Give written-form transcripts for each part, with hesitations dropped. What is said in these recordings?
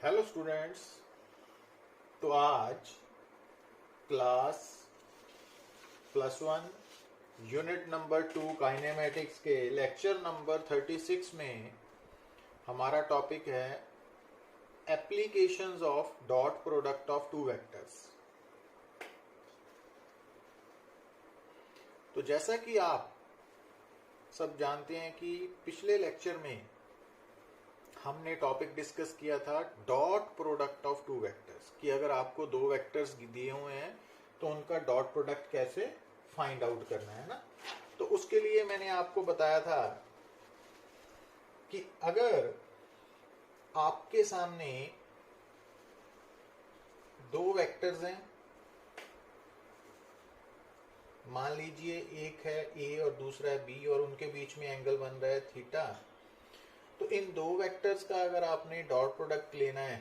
Hello students. तो आज class +1 unit number 2 kinematics के लेक्चर नंबर 36 में हमारा टॉपिक है applications of dot product of two vectors. तो जैसा कि आप सब जानते हैं कि पिछले लेक्चर में हमने टॉपिक डिस्कस किया था dot product of two vectors कि अगर आपको दो वेक्टर्स दिए हुए हैं तो उनका डॉट प्रोडक्ट कैसे फाइंड आउट करना है ना। तो उसके लिए मैंने आपको बताया था कि अगर आपके सामने दो वेक्टर्स हैं, मान लीजिए एक है ए और दूसरा है बी और उनके बीच में एंगल बन रहा है थीटा, तो इन दो वेक्टर्स का अगर आपने डॉट प्रोडक्ट लेना है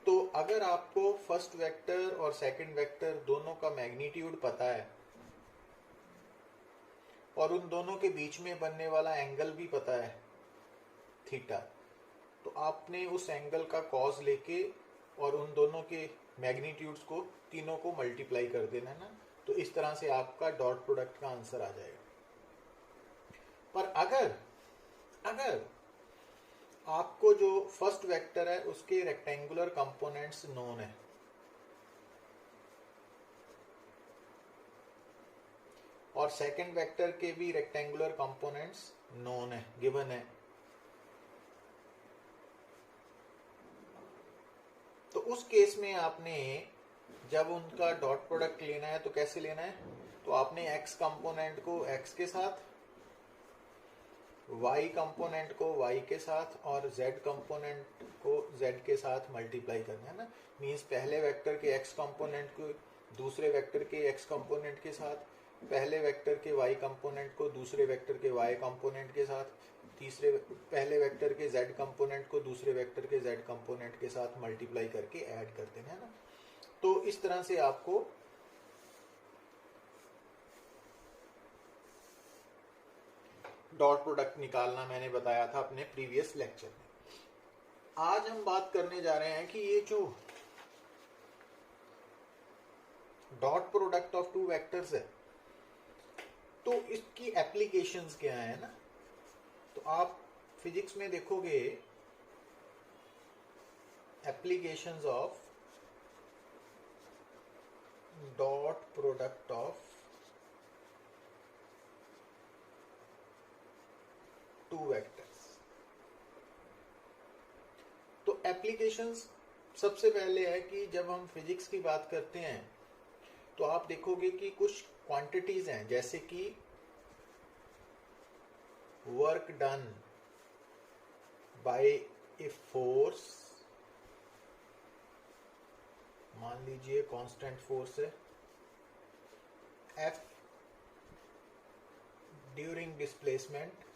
तो अगर आपको फर्स्ट वेक्टर और सेकंड वेक्टर दोनों का मैग्नीट्यूड पता है और उन दोनों के बीच में बनने वाला एंगल भी पता है थीटा, तो आपने उस एंगल का कॉस लेके और उन दोनों के मैग्नीट्यूड्स को तीनों को मल्टीप्लाई कर देना ना। तो इस तरह से आपका डॉट प्रोडक्ट का आंसर आ जाएगा। पर अगर आपको जो फर्स्ट वेक्टर है उसके रेक्टेंगुलर कंपोनेंट्स नोन है और सेकंड वेक्टर के भी रेक्टेंगुलर कंपोनेंट्स नोन है, गिवन है, तो उस केस में आपने जब उनका डॉट प्रोडक्ट लेना है तो कैसे लेना है, तो आपने x कंपोनेंट को x के साथ, y कंपोनेंट को y के साथ और z कंपोनेंट को z के साथ मल्टीप्लाई करना है ना। मींस पहले वेक्टर के x कंपोनेंट को दूसरे वेक्टर के x कंपोनेंट के साथ, पहले वेक्टर के y कंपोनेंट को दूसरे वेक्टर के y कंपोनेंट के साथ, पहले वेक्टर के z कंपोनेंट को दूसरे वेक्टर के z कंपोनेंट के साथ मल्टीप्लाई करके ऐड कर देना है ना। तो इस तरह से आपको डॉट प्रोडक्ट निकालना मैंने बताया था अपने प्रीवियस लेक्चर में। आज हम बात करने जा रहे हैं कि ये जो dot product of two vectors है तो इसकी एप्लीकेशंस क्या है ना। तो आप फिजिक्स में देखोगे applications of dot product of two vectors. तो एप्लीकेशंस सबसे पहले है कि जब हम फिजिक्स की बात करते हैं तो आप देखोगे कि कुछ क्वांटिटीज हैं, जैसे कि work done by a force, मान लीजिए कांस्टेंट फोर्स है F ड्यूरिंग डिस्प्लेसमेंट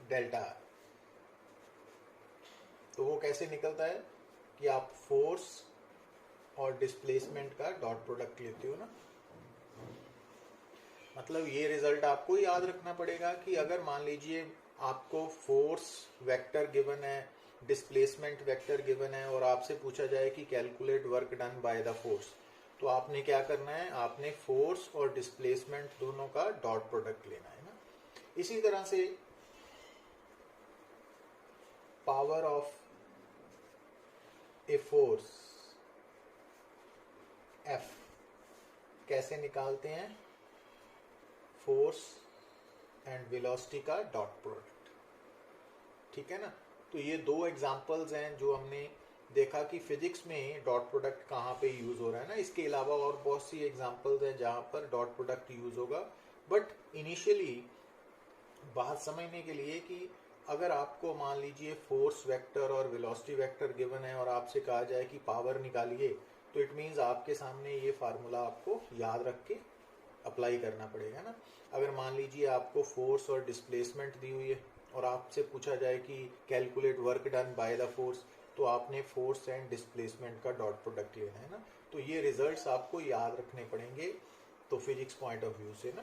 डेल्टा। तो वो कैसे निकलता है कि आप फोर्स और डिस्प्लेसमेंट का डॉट प्रोडक्ट लेते हो ना। मतलब ये रिजल्ट आपको याद रखना पड़ेगा कि अगर मान लीजिए आपको फोर्स वेक्टर गिवन है, डिस्प्लेसमेंट वेक्टर गिवन है और आपसे पूछा जाए कि calculate work done by the force, तो आपने क्या करना है, आपने फोर्स और डिस्प्लेसमेंट दोनों का डॉट प्रोडक्ट लेना है ना। इसी तरह से power of a force F कैसे निकालते हैं, फोर्स एंड वेलोसिटी का डॉट प्रोडक्ट, ठीक है ना। तो ये दो एग्जांपल्स हैं जो हमने देखा कि फिजिक्स में डॉट प्रोडक्ट कहाँ पे यूज हो रहा है ना। इसके अलावा और बहुत सी एग्जांपल्स हैं जहां पर डॉट प्रोडक्ट यूज होगा। बट इनिशियली बात समझने के लिए कि अगर आपको मान लीजिए फोर्स वेक्टर और वेलोसिटी वेक्टर गिवन है और आपसे कहा जाए कि पावर निकालिए, तो इट मीन्स आपके सामने ये फार्मूला आपको याद रख के अप्लाई करना पड़ेगा ना। अगर मान लीजिए आपको फोर्स और डिस्प्लेसमेंट दी हुई है और आपसे पूछा जाए कि calculate work done by the force, तो आपने फोर्स एंड डिस्प्लेसमेंट का डॉट प्रोडक्ट लेना है ना। तो ये रिजल्ट्स आपको याद रखने पड़ेंगे तो फिजिक्स पॉइंट ऑफ व्यू से ना।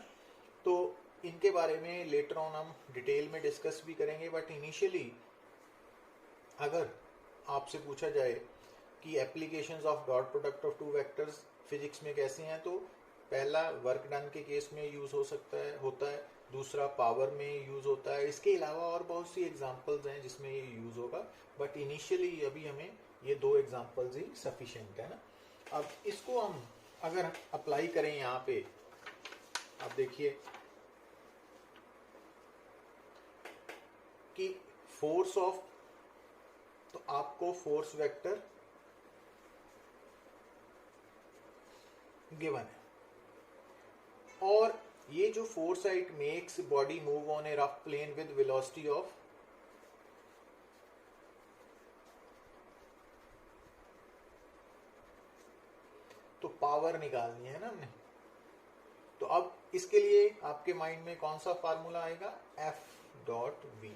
तो इनके बारे में लेटर ऑन हम डिटेल में डिस्कस भी करेंगे, बट इनिशियली अगर आपसे पूछा जाए कि applications of dot product of two vectors physics में कैसे हैं, तो पहला वर्क डन के केस में यूज हो सकता है होता है, दूसरा पावर में यूज होता है। इसके अलावा और बहुत सी एग्जांपल्स हैं जिसमें ये यूज होगा, बट इनिशियली अभी हमें ये दो एग्जांपल्स ही सफिशिएंट है ना। अब इसको हम अगर अप्लाई करें यहाँ पे, अब देखिए कि फोर्स ऑफ, तो आपको फोर्स वेक्टर गिवन है, और ये जो force it makes body move on a rough plane with velocity of, तो पावर निकालनी है ना हमने। तो अब इसके लिए आपके माइंड में कौन सा फार्मूला आएगा, F डॉट V।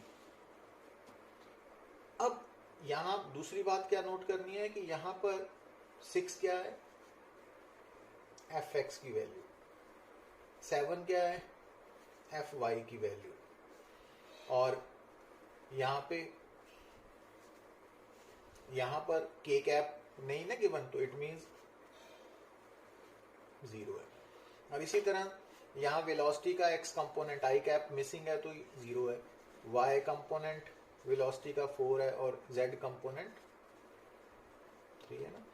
अब यहां दूसरी बात क्या नोट करनी है कि यहां पर 6 क्या है, Fx की वैल्यू, 7 क्या है, Fy की वैल्यू, और यहां पर k कैप नहीं ना गिवन, तो इट मींस 0 है। और इसी तरह यहाँ वेलोसिटी का x component i cap missing है तो 0 है, y कंपोनेंट वेलोसिटी का 4 है, और z कंपोनेंट 3 है ना।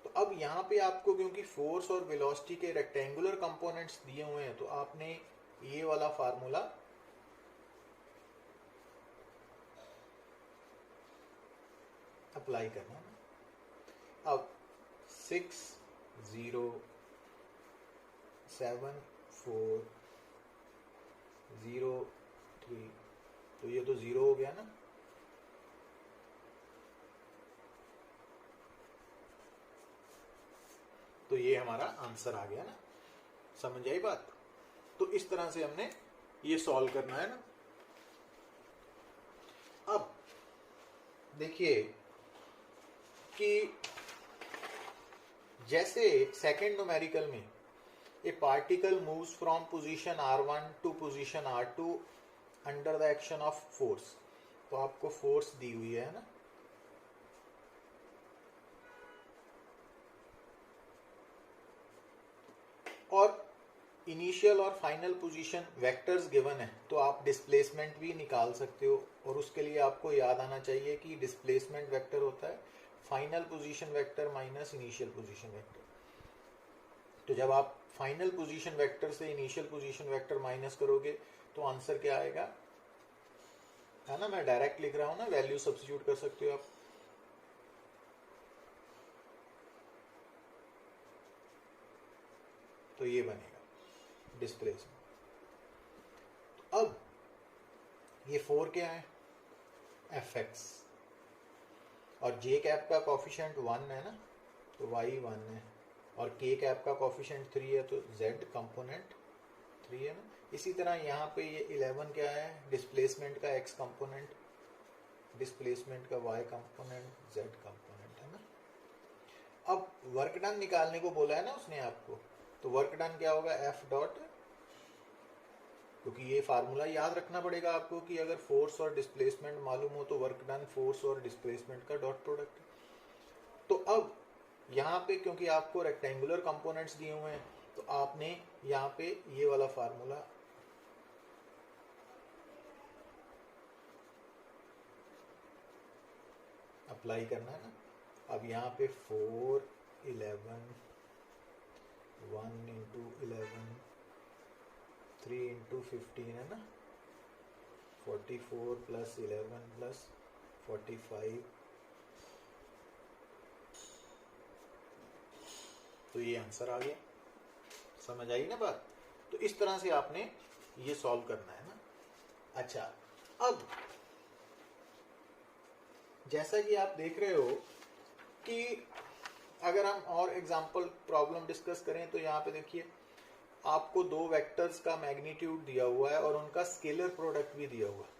तो अब यहाँ पे आपको क्योंकि फोर्स और वेलोसिटी के रेक्टेंगुलर कंपोनेंट्स दिए हुए हैं, तो आपने ये वाला फार्मूला अप्लाई करना है। अब 6 0 7 4 0 3, तो ये तो 0 हो गया ना। तो ये हमारा आंसर आ गया ना, समझ आई बात। तो इस तरह से हमने ये सॉल्व करना है ना। अब देखिए कि जैसे सेकंड न्यूमेरिकल में a particle moves from position R1 to position R2 under the action of force, तो आपको फोर्स दी हुई है ना, और इनिशियल और फाइनल पोजीशन वेक्टर्स गिवन है, तो आप डिस्प्लेसमेंट भी निकाल सकते हो। और उसके लिए आपको याद आना चाहिए कि डिस्प्लेसमेंट वेक्टर होता है final position vector minus initial position vector. तो जब आप फाइनल पोजीशन वेक्टर से इनिशियल पोजीशन वेक्टर माइनस करोगे तो आंसर क्या आएगा, है ना। मैं डायरेक्ट लिख रहा हूं ना, वैल्यू सब्स्टिट्यूट कर सकते हो आप। तो ये बनेगा डिस्प्लेसमेंट। तो अब ये 4 क्या है, Fx, और j कैप का कॉफिशिएंट 1 है ना, तो y 1 है, और k कैप का कॉफिशिएंट 3 है, तो z कंपोनेंट 3 है ना। इसी तरह यहाँ पे ये 11 क्या है, डिस्प्लेसमेंट का x कंपोनेंट, डिस्प्लेसमेंट का y कंपोनेंट, z कंपोनेंट है ना। अब वर्क डन निकालने को बोला है ना उसने आपको, तो वर्क डन क्या होगा, F डॉट, क्योंकि ये फार्मूला याद रखना पड़ेगा आपको कि अगर फोर्स और डिस्प्लेसमेंट मालूम हो तो वर्क डन फोर्स और डिस्प्लेसमेंट का डॉट प्रोडक्ट। तो अब यहाँ पे क्योंकि आपको रेक्टेंगुलर कंपोनेंट्स दिए हुए हैं, तो आपने यहाँ पे ये वाला फार्मूला अप्लाई करना है ना। अब यहाँ पे 4 11 1 इंटू 11 3 इंटू 15 है ना, 44 प्लस 11 प्लस 45, तो ये आंसर आ गया। समझ आई ना बात। तो इस तरह से आपने ये सॉल्व करना है ना। अच्छा, अब जैसा कि आप देख रहे हो कि अगर हम और एग्जांपल प्रॉब्लम डिस्कस करें, तो यहाँ पे देखिए आपको दो वेक्टर्स का मैग्नीट्यूड दिया हुआ है और उनका स्केलर प्रोडक्ट भी दिया हुआ है।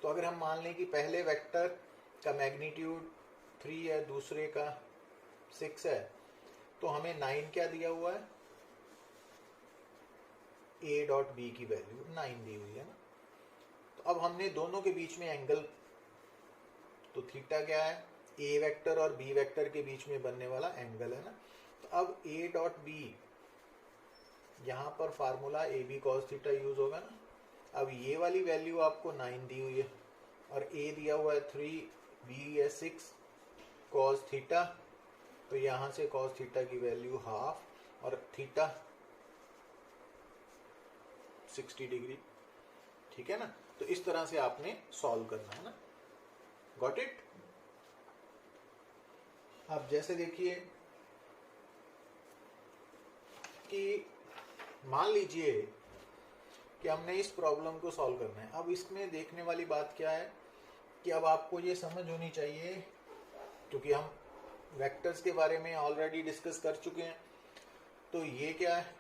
तो अगर हम मान लें कि पहले वेक्टर का मैग्नीट्यूड 3 है, दूसरे का 6 है, तो हमें 9 क्या दिया हुआ है, a डॉट बी की वैल्यू 9 दी हुई है ना। तो अब हमने दोनों के बीच में एंगल, तो थीटा क्या है, a वेक्टर और b वेक्टर के बीच में बनने वाला एंगल है ना। तो अब a डॉट बी, यहाँ पर formula A B cos theta use होगा ना। अब ये वाली वैल्यू आपको 9 दी हुई है और a दिया हुआ है 3, b है 6 कॉस थीटा, तो यहाँ से कॉस थीटा की वैल्यू हाफ और थीटा 60 डिग्री, ठीक है ना। तो इस तरह से आपने सॉल्व करना है ना, गॉट इट। अब जैसे देखिए कि मान लीजिए कि हमने इस प्रॉब्लम को सॉल्व करना है। अब इसमें देखने वाली बात क्या है कि अब आपको ये समझ होनी चाहिए, क्योंकि हम वेक्टर्स के बारे में ऑलरेडी डिस्कस कर चुके हैं। तो ये क्या है,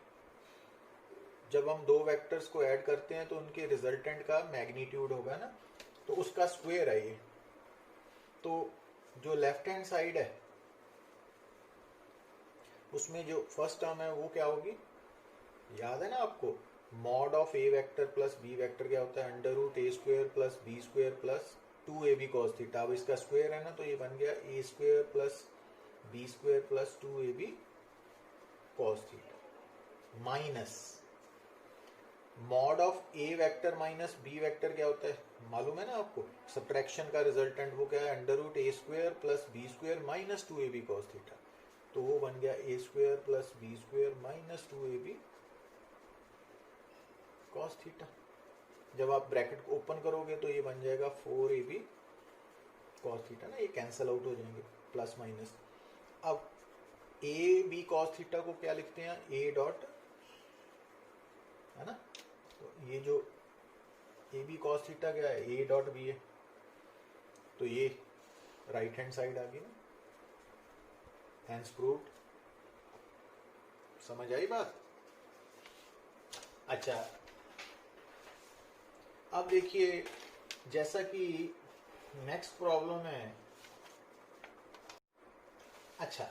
जब हम दो वेक्टर्स को ऐड करते हैं तो उनके रिजल्टेंट का मैग्नीट्यूड होगा ना, तो उसका स्क्वायर है ये। तो जो लेफ्ट हैंड साइड है उसमें जो फर्स्ट टर्म है वो क्या होगी, याद है ना आपको, mod of A vector plus B vector क्या होता है, under root A square plus B square plus 2ab cos theta. अब इसका स्क्वायर है ना, तो ये बन गया A square plus B square plus 2ab cos theta minus mod of A vector minus B vector क्या होता है, मालूम है ना आपको, सब्ट्रैक्शन का रिजल्टेंट वो क्या है, under root A square plus B square minus 2ab cos theta. तो वो बन गया A square plus B square minus 2ab cos theta. जब आप ब्रैकेट को ओपन करोगे तो ये बन जाएगा 4ab cos थीटा ना, ये कैंसल आउट हो जाएंगे प्लस माइनस। अब ए बी cos थीटा को क्या लिखते हैं, ए डॉट, है ना। तो ये जो ए बी cos थीटा क्या है, ए डॉट बी है, तो ये राइट हैंड साइड आ गई ना, हैंस प्रूव्ड। समझ आई बात। अच्छा, अब देखिए जैसा कि नेक्स्ट प्रॉब्लम है। अच्छा,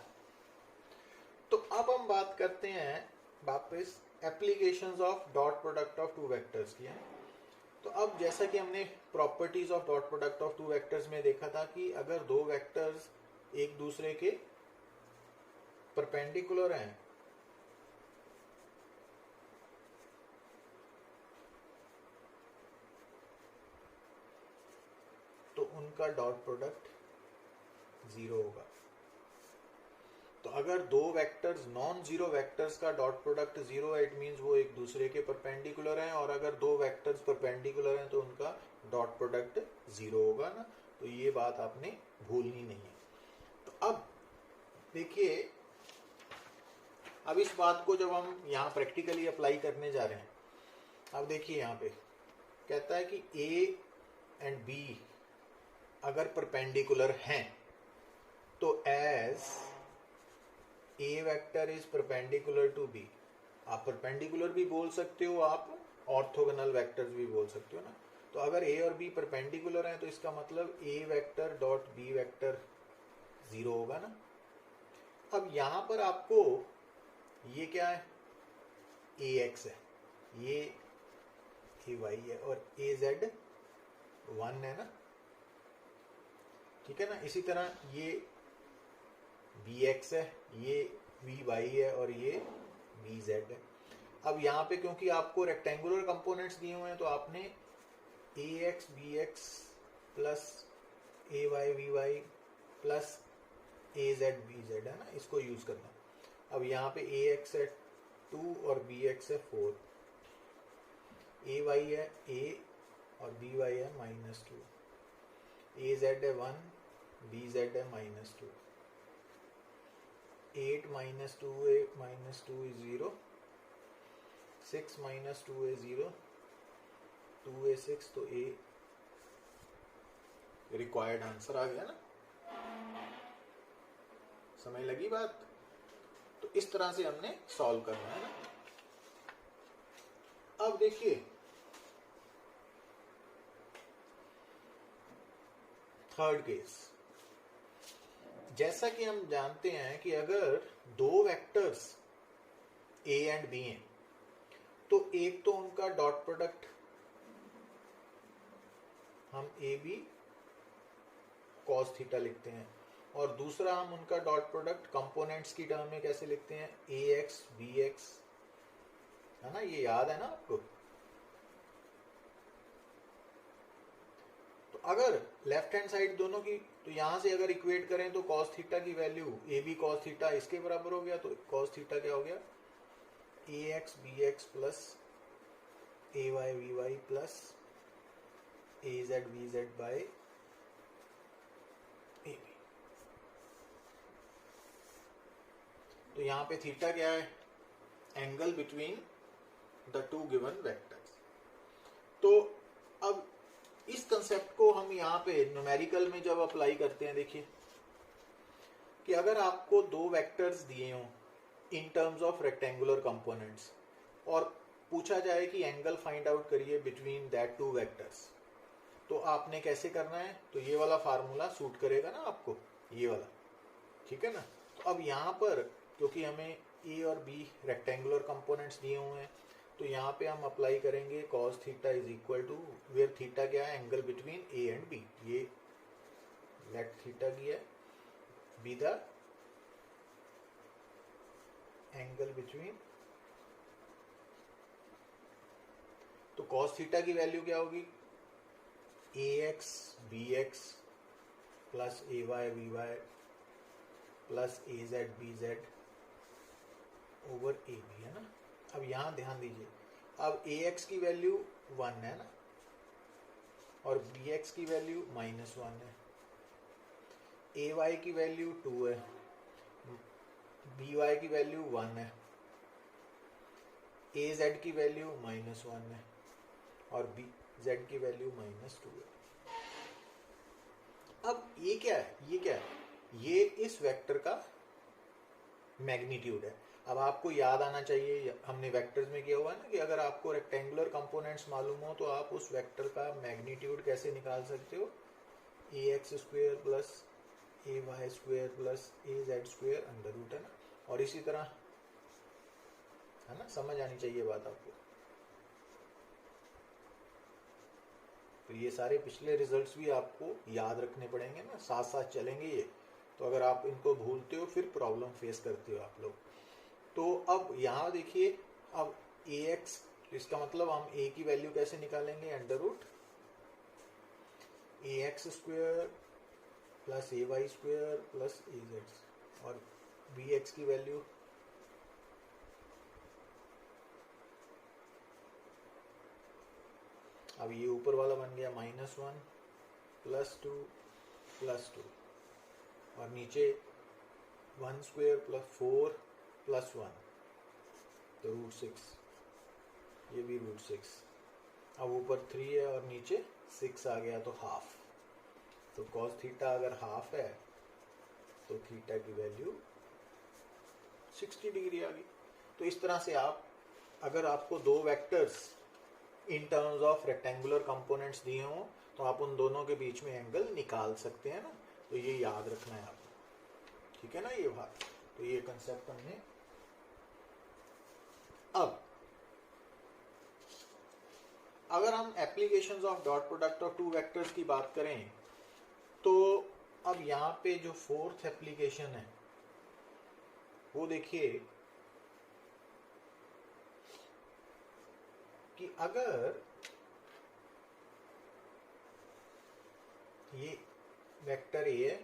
तो अब हम बात करते हैं वापस applications of dot product of two vectors की है। तो अब जैसा कि हमने properties of dot product of two vectors में देखा था कि अगर दो वेक्टर्स एक दूसरे के परपेंडिकुलर हैं तो उनका डॉट प्रोडक्ट 0 होगा। तो अगर दो वेक्टर्स नॉन जीरो वेक्टर्स का डॉट प्रोडक्ट 0 है, इट मींस वो एक दूसरे के परपेंडिकुलर हैं, और अगर दो वेक्टर्स परपेंडिकुलर हैं तो उनका डॉट प्रोडक्ट 0 होगा ना। तो ये बात आपने भूलनी नहीं है। तो अब देखिए, अब इस बात को जब हम यहाँ प्रैक्टिकली अप्लाई करने जा रहे हैं, अब देखिए यहाँ पे कहता है कि A एंड B अगर परपेंडिकुलर हैं तो as A vector is perpendicular to B, आप परपेंडिकुलर भी बोल सकते हो, आप ऑर्थोगोनल वेक्टर्स भी बोल सकते हो ना। तो अगर A और B परपेंडिकुलर हैं तो इसका मतलब A vector dot B vector 0 होगा ना। अब यहाँ पर आपको ये क्या है, AX है, ये AY है और AZ 1 है ना, ठीक है ना। इसी तरह ये BX है, ये BY है और ये BZ है। अब यहाँ पे क्योंकि आपको रेक्टेंगुलर कंपोनेंट्स दिए हुए हैं तो आपने AX BX plus AY BY plus AZ BZ है ना, इसको यूज करना। अब यहाँ पे AX है 2 और BX है 4, AY है A और BY है -2, AZ है 1, BZ है -2, 8 - 2A -2 is 0, 6 - 2A 0, 2A 6, तो A रिक्वायर्ड आंसर आ गया ना। समय लगी बात। तो इस तरह से हमने सॉल्व करना है ना। अब देखिए थर्ड केस, जैसा कि हम जानते हैं कि अगर दो वेक्टर्स ए एंड बी हैं तो एक तो उनका डॉट प्रोडक्ट हम ए बी कॉस थीटा लिखते हैं और दूसरा हम उनका डॉट प्रोडक्ट कंपोनेंट्स की टर्म में कैसे लिखते हैं ए एक्स बी एक्स, है ना, ये याद है ना आपको। तो अगर लेफ्ट हैंड साइड दोनों की, तो यहां से अगर इक्वेट करें तो कॉस थीटा की value A B cos theta इसके बराबर हो गया, तो कॉस थीटा क्या हो गया A X B X plus A Y V Y plus A Z V Z by A B. तो यहां पे थीटा क्या है, angle between the two given vectors. तो अब इस कंसेप्ट को हम यहाँ पे न्यूमेरिकल में जब अप्लाई करते हैं, देखिए कि अगर आपको दो वेक्टर्स दिए हों in terms of rectangular components और पूछा जाए कि एंगल फाइंड आउट करिए बिटवीन दैट टू वेक्टर्स, तो आपने कैसे करना है, तो ये वाला फार्मूला सूट करेगा ना आपको, ये वाला, ठीक है ना। तो अब यहाँ पर क्योंकि हमें ए और बी रेक्टेंगुलर कंपोनेंट्स दिए हुए हैं, तो यहाँ पे हम अप्लाई करेंगे cos theta is equal to, where theta क्या है, angle between A and B, ये लेट थीटा की है बी द एंगल बिटवीन, तो cos थीटा की वैल्यू क्या होगी A X B X plus A Y V Y plus A Z B Z over A B, है ना। अब यहां ध्यान दीजिए, अब ए एक्स की वैल्यू 1 है ना और बी एक्स की वैल्यू -1 है, ए वाई की वैल्यू 2 है, बी वाई की वैल्यू 1 है, ए जेड की वैल्यू -1 है और बी जेड की वैल्यू -2 है। अब ये क्या है, ये क्या है, ये इस वेक्टर का मैग्नीट्यूड है। अब आपको याद आना चाहिए, हमने वेक्टर्स में किया हुआ है ना कि अगर आपको रेक्टेंगुलर कंपोनेंट्स मालूम हो तो आप उस वेक्टर का मैग्नीट्यूड कैसे निकाल सकते हो, ए x square plus A Y square plus A Z square under root, है ना। और इसी तरह, है ना, समझ आनी चाहिए बात आपको। तो ये सारे पिछले रिजल्ट्स भी आपको याद रखने पड़ेंगे ना, साथ साथ चलेंगे ये। तो अगर आप इनको भूलते हो फिर प्रॉब्लम फेस करते हो आप लोग। तो अब यहाँ देखिए, अब ए एक्स, इसका मतलब हम ए की वैल्यू कैसे निकालेंगे, under root A x square plus A Y square plus A Z, और बी एक्स की वैल्यू अब ये ऊपर वाला बन गया -1 +2 +2 और नीचे 1 स्क्वेयर प्लस 4 + 1 तो √6, ये भी √6। अब ऊपर 3 है और नीचे 6 आ गया तो हाफ, तो cos थीटा अगर हाफ है तो थीटा की वैल्यू 60 डिग्री आ गई। तो इस तरह से आप, अगर आपको दो vectors in terms of rectangular components दिए हों तो आप उन दोनों के बीच में एंगल निकाल सकते हैं ना। तो ये याद रखना है आपको, ठीक है ना ये बात। तो ये कंसेप्ट हमने, अब अगर हम applications of dot product of two vectors की बात करें तो अब यहाँ पे जो फोर्थ एप्लीकेशन है वो देखिए कि अगर ये वेक्टर ए है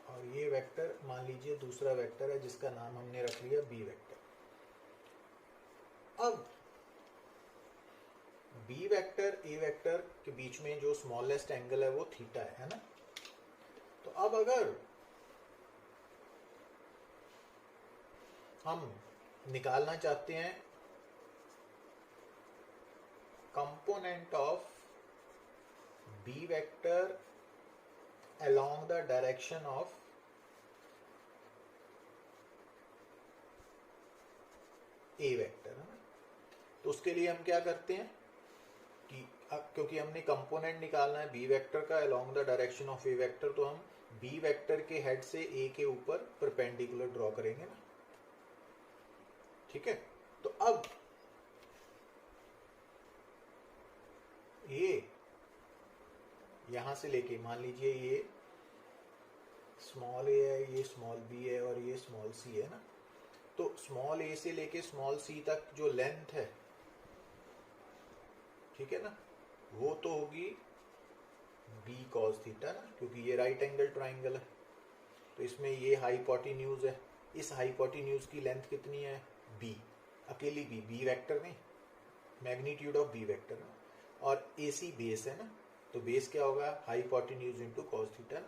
और ये वेक्टर मान लीजिए दूसरा वेक्टर है जिसका नाम हमने रख लिया बी वेक्टर। अब बी वेक्टर ए वेक्टर के बीच में जो स्मॉलेस्ट एंगल है वो थीटा है ना। तो अब अगर हम निकालना चाहते हैं component of B vector along the direction of A vector, है ना, तो उसके लिए हम क्या करते हैं कि क्योंकि हमने कंपोनेंट निकालना है बी वेक्टर का along the direction of A vector, तो हम बी वेक्टर के हेड से ए के ऊपर परपेंडिकुलर ड्रॉ करेंगे ना, ठीक है। तो अब ये यहां से लेके मान लीजिए ये स्मॉल ए है, ये स्मॉल बी है और ये स्मॉल सी है ना, तो स्मॉल ए से लेके स्मॉल सी तक जो लेंथ है, ठीक है ना, वो तो होगी बी कॉस थीटा ना, क्योंकि ये राइट एंगल ट्राइंगल है। तो इसमें ये हाइपोटेन्यूज है, इस हाइपोटेन्यूज की लेंथ कितनी है, बी, अकेली बी, बी वेक्टर नहीं, मैग्नीट्यूड ऑफ बी वेक्टर ना, और ए सी बेस है ना, तो बेस क्या होगा, हाइपोटेन्यूज इंटू कॉस थीटा,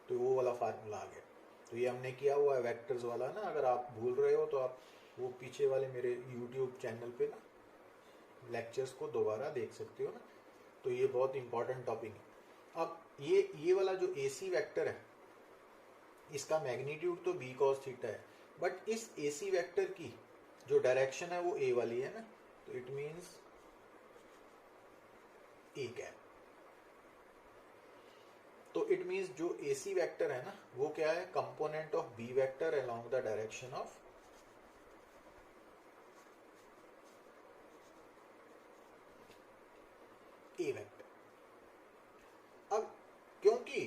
तो वो वाला फार्मूला आ गया। तो ये हमने किया हुआ है वेक्टर्स वाला ना, अगर आप भूल रहे हो तो आप वो पीछे वाले मेरे यूट्यूब चैनल पे ना लेक्चर्स को दोबारा देख सकते हो ना, तो ये बहुत इंपॉर्टेंट टॉपिक है। अब ये वाला जो ए सी वेक्टर है, इसका मैग्नीट्यूड तो बी कॉस थीटा है, बट इस ए सी वेक्टर की जो डायरेक्शन है वो ए वाली है ना, तो इट मीन्स ए कैप। तो इट मीन्स जो ए सी वेक्टर है ना, वो क्या है, component of B vector along the direction of A vector. अब क्योंकि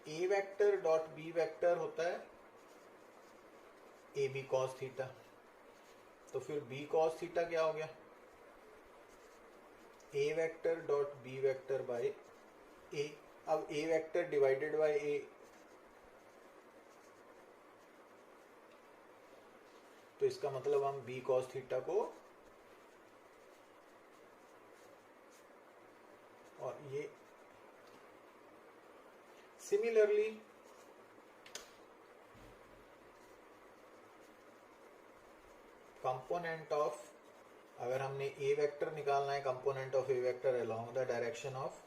A vector dot B vector होता है ए बी कॉस थीटा, तो फिर बी कॉस थीटा क्या हो गया, A vector dot B vector by A. अब A vector divided by A, तो इसका मतलब हम बी कॉस थीटा को, और ये सिमिलरली कंपोनेंट ऑफ, अगर हमने ए वेक्टर निकालना है component of A vector along the direction of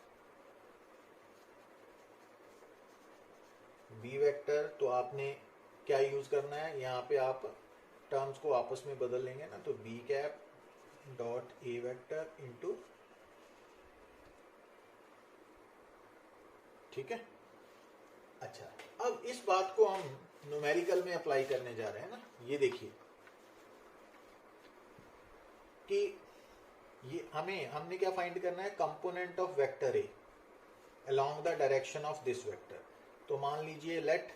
B vector, तो आपने क्या यूज करना है, यहाँ पे आप टर्म्स को आपस में बदल लेंगे ना, तो B cap dot A vector into, ठीक है। अच्छा, अब इस बात को हम न्यूमेरिकल में अप्लाई करने जा रहे हैं ना, ये देखिए कि ये हमने क्या फाइंड करना है, component of vector A along the direction of this vector. तो मान लीजिए लेट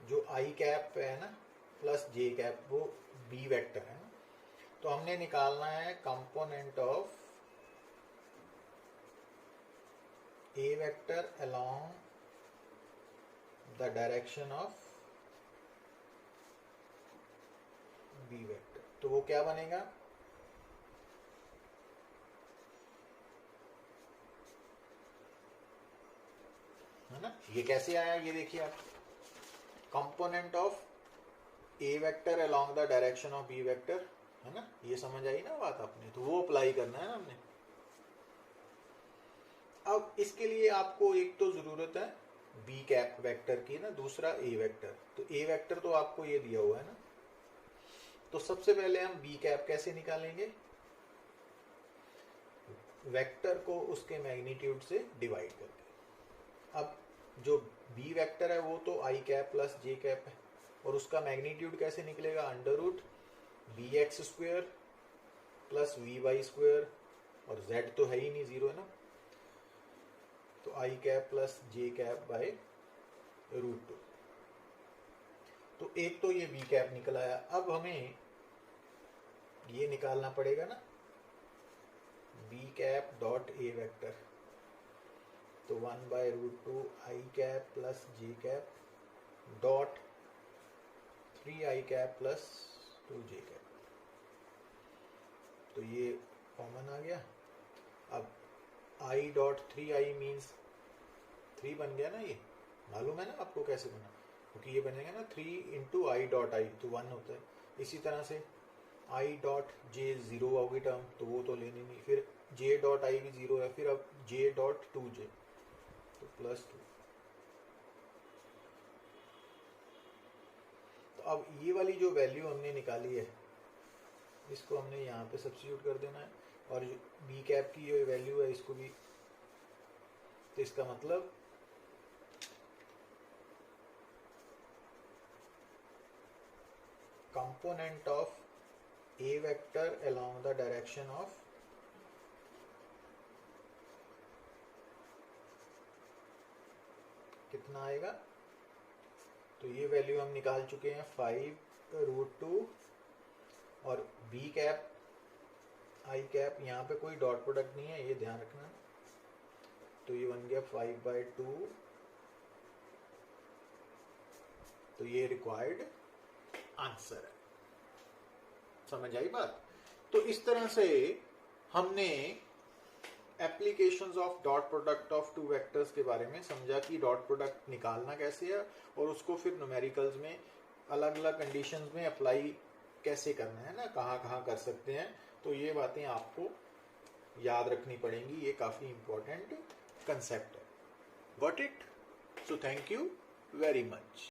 जो आई कैप है ना प्लस जे कैप, वो बी वेक्टर है ना, तो हमने निकालना है component of A vector along the direction of B vector. तो वो क्या बनेगा, है ना, ये कैसे आया, ये देखिए आप, component of A vector along the direction of B vector, है ना, ये समझ आई ना बात आपने, तो वो अप्लाई करना है ना हमने। अब इसके लिए आपको एक तो जरूरत है बी कैप वेक्टर की ना, दूसरा ए वेक्टर। तो ए वेक्टर तो आपको ये दिया हुआ है ना, तो सबसे पहले हम बी कैप कैसे निकालेंगे, वेक्टर को उसके मैग्नीट्यूड से डिवाइड करके। अब जो बी वेक्टर है वो तो I cap plus J cap है, और उसका मैग्नीट्यूड कैसे निकलेगा, under root B X square plus V Y square, और जेड तो है ही नहीं, जीरो है ना, तो I cap plus J cap by root 2। तो एक तो ये बी कैप निकल आया। अब हमें ये निकालना पड़ेगा ना B cap dot A vector, तो 1 by root 2 I cap plus J cap dot 3 I cap plus 2 J cap, तो ये कॉमन आ गया। अब आई डॉट 3 आई मीन्स 3 बन गया ना, ये मालूम है ना आपको कैसे बना, क्योंकि ये बनेगा ना 3 इंटू आई डॉट आई, तो 1 होता है। इसी तरह से आई डॉट जे 0 होगी टर्म, तो वो तो लेनी नहीं, फिर जे डॉट आई भी 0 है, फिर अब जे डॉट 2 जे, तो प्लस 2। तो अब ये वाली जो वैल्यू हमने निकाली है, इसको हमने यहाँ पे सब्स्टिट्यूट कर देना है, और बी कैप की जो वैल्यू है इसको भी, तो इसका मतलब component of A vector along the direction of कितना आएगा, तो ये वैल्यू हम निकाल चुके हैं 5√2 और बी कैप आई कैप, यहाँ पे कोई डॉट प्रोडक्ट नहीं है ये ध्यान रखना, तो ये बन गया 5/2, तो ये रिक्वायर्ड आंसर है। समझ आई बात। तो इस तरह से हमने applications of dot product of two vectors के बारे में समझा कि डॉट प्रोडक्ट निकालना कैसे है और उसको फिर न्यूमेरिकल्स में अलग अलग कंडीशंस में अप्लाई कैसे करना है ना, कहाँ कहाँ कर सकते हैं। तो ये बातें आपको याद रखनी पड़ेंगी, ये काफी इंपॉर्टेंट कंसेप्ट है। Got it? So thank you very much.